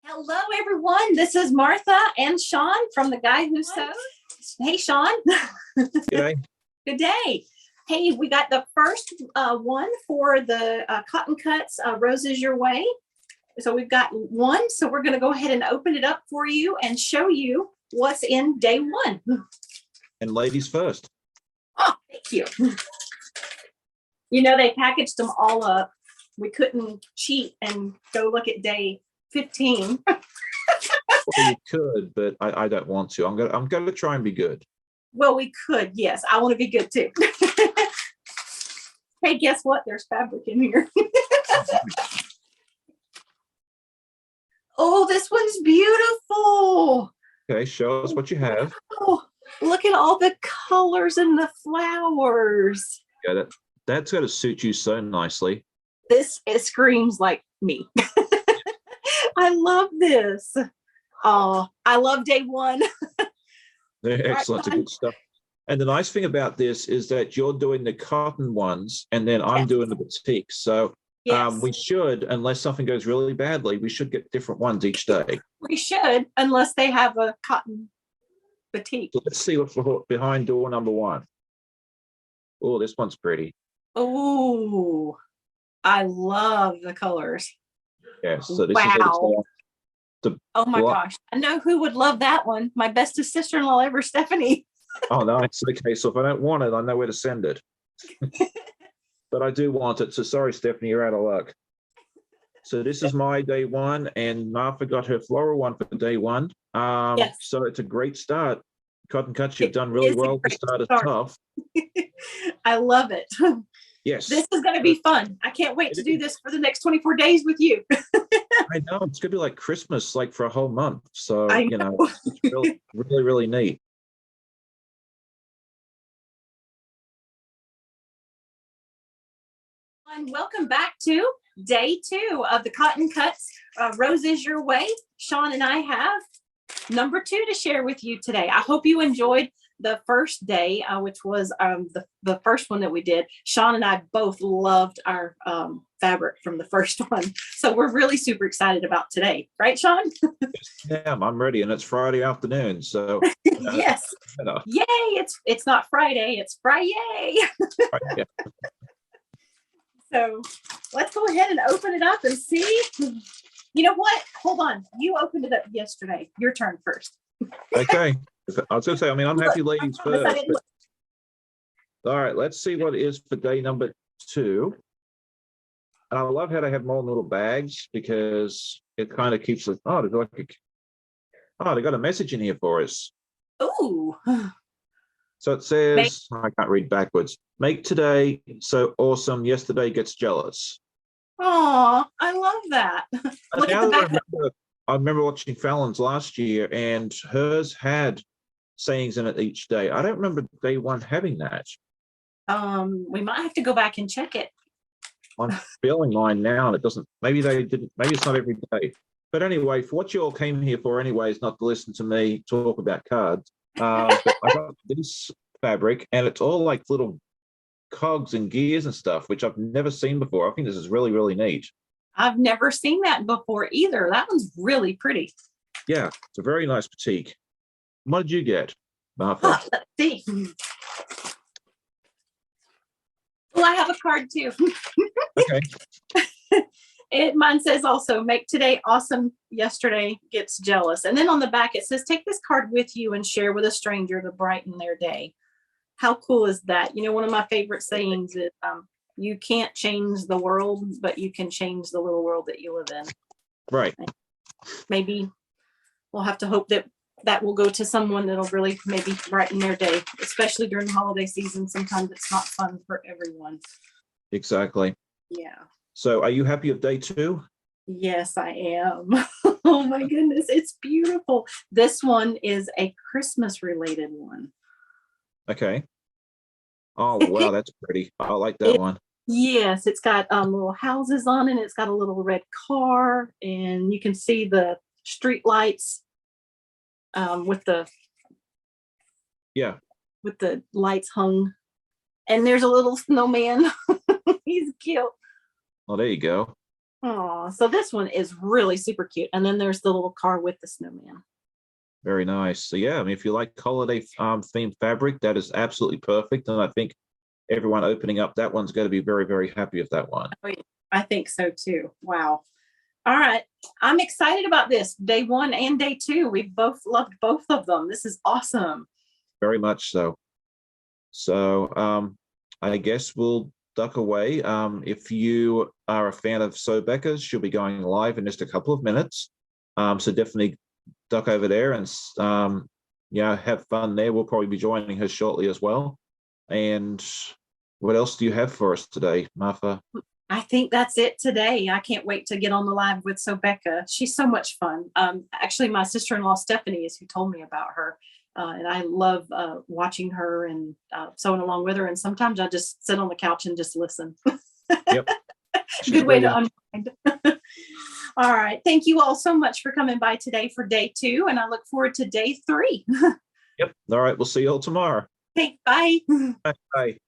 Hello, everyone. This is Martha and Sean from The Guy Who Sews. Hey, Sean. G'day. Good day. Hey, we got the first one for the cotton cuts, Rosa's Your Way. So we've got one. So we're going to go ahead and open it up for you and show you what's in day one. And ladies first. Oh, thank you. You know, they packaged them all up. We couldn't cheat and go look at day 15. Well, you could, but I don't want to. I'm gonna try and be good. Well, we could, yes. I want to be good too. Hey, guess what? There's fabric in here. Oh, this one's beautiful. Okay, show us what you have. Oh, look at all the colors and the flowers. Yeah, that's going to suit you so nicely. It screams like me. I love this. Oh, I love day one. They're excellent, good stuff. And the nice thing about this is that you're doing the cotton ones, and then I'm doing the batiks. So yes. We should, unless something goes really badly, we should get different ones each day. We should, unless they have a cotton batik. So let's see what's behind door number one. Oh, this one's pretty. Oh, I love the colors. Yes. So this wow. is oh my gosh. I know who would love that one. My bestest sister-in-law ever, Stephanie. Oh, nice. Okay, so if I don't want it, I know where to send it. But I do want it. So sorry, Stephanie, you're out of luck. So this is my day one, and Martha got her floral one for day one. Yes. So it's a great start. Cotton cuts, you've done really well to start it tough. I love it. Yes. This is going to be fun. I can't wait to do this for the next 24 days with you. I know. It's going to be like Christmas, like for a whole month. So, you know, it's really, really, really neat. And welcome back to day two of the Cotton Cuts, Rosa's Your Way. Sean and I have number two to share with you today. I hope you enjoyed the first day, which was the first one that we did. Sean and I both loved our fabric from the first one. So we're really super excited about today. Right, Sean? Yeah, I'm ready. And it's Friday afternoon. So yes. Yay. It's not Friday. It's Friday. Yeah. So let's go ahead and open it up and see. You know what? Hold on. You opened it up yesterday. Your turn first. Okay. I was going to say, I mean, I'm happy ladies first. But, all right, let's see what it is for day number two. And I love how they have more little bags because it kind of keeps it. Oh, they got a message in here for us. Oh. So it says, I can't read backwards. Make today so awesome. Yesterday gets jealous. Oh, I love that. Look at the back. I remember watching Fallon's last year, and hers had sayings in it each day. I don't remember day one having that. We might have to go back and check it. I'm feeling mine now, and it doesn't. Maybe they didn't. Maybe it's not every day. But anyway, for what you all came here for, anyway, is not to listen to me talk about cards. But I got this fabric, and it's all like little cogs and gears and stuff, which I've never seen before. I think this is really, really neat. I've never seen that before either. That one's really pretty. Yeah, it's a very nice batik. What did you get, Martha? Let's see. Well, I have a card too. Okay. Mine says also, make today awesome, yesterday gets jealous. And then on the back, it says, take this card with you and share with a stranger to brighten their day. How cool is that? You know, one of my favorite sayings is, you can't change the world, but you can change the little world that you live in. Right. Maybe we'll have to hope that will go to someone that'll really maybe brighten their day, especially during the holiday season. Sometimes it's not fun for everyone. Exactly. Yeah. So are you happy with day two? Yes, I am. Oh my goodness, it's beautiful. This one is a Christmas related one. Okay. Oh, wow, that's pretty. I like that one. Yes, it's got little houses on it. It's got a little red car, and you can see the street lights with the lights hung. And there's a little snowman. He's cute. Oh, there you go. Oh, so this one is really super cute. And then there's the little car with the snowman. Very nice. So yeah, I mean, if you like holiday themed fabric, that is absolutely perfect. And I think everyone opening up that one's going to be very, very happy with that one. Oh, yeah, I think so too. Wow. All right. I'm excited about this. Day 1 and day 2. We both loved both of them. This is awesome. Very much so. So I guess we'll duck away. If you are a fan of Sew Becca, she'll be going live in just a couple of minutes. So definitely duck over there and yeah, have fun there. We'll probably be joining her shortly as well. And what else do you have for us today, Martha? I think that's it today. I can't wait to get on the live with Sew Becca. She's so much fun. Actually, my sister-in-law Stephanie is who told me about her. And I love watching her and sewing along with her. And sometimes I just sit on the couch and just listen. Yep. Good way to unwind. All right. Thank you all so much for coming by today for day 2. And I look forward to day 3. Yep. All right. We'll see you all tomorrow. Okay. Bye. Bye.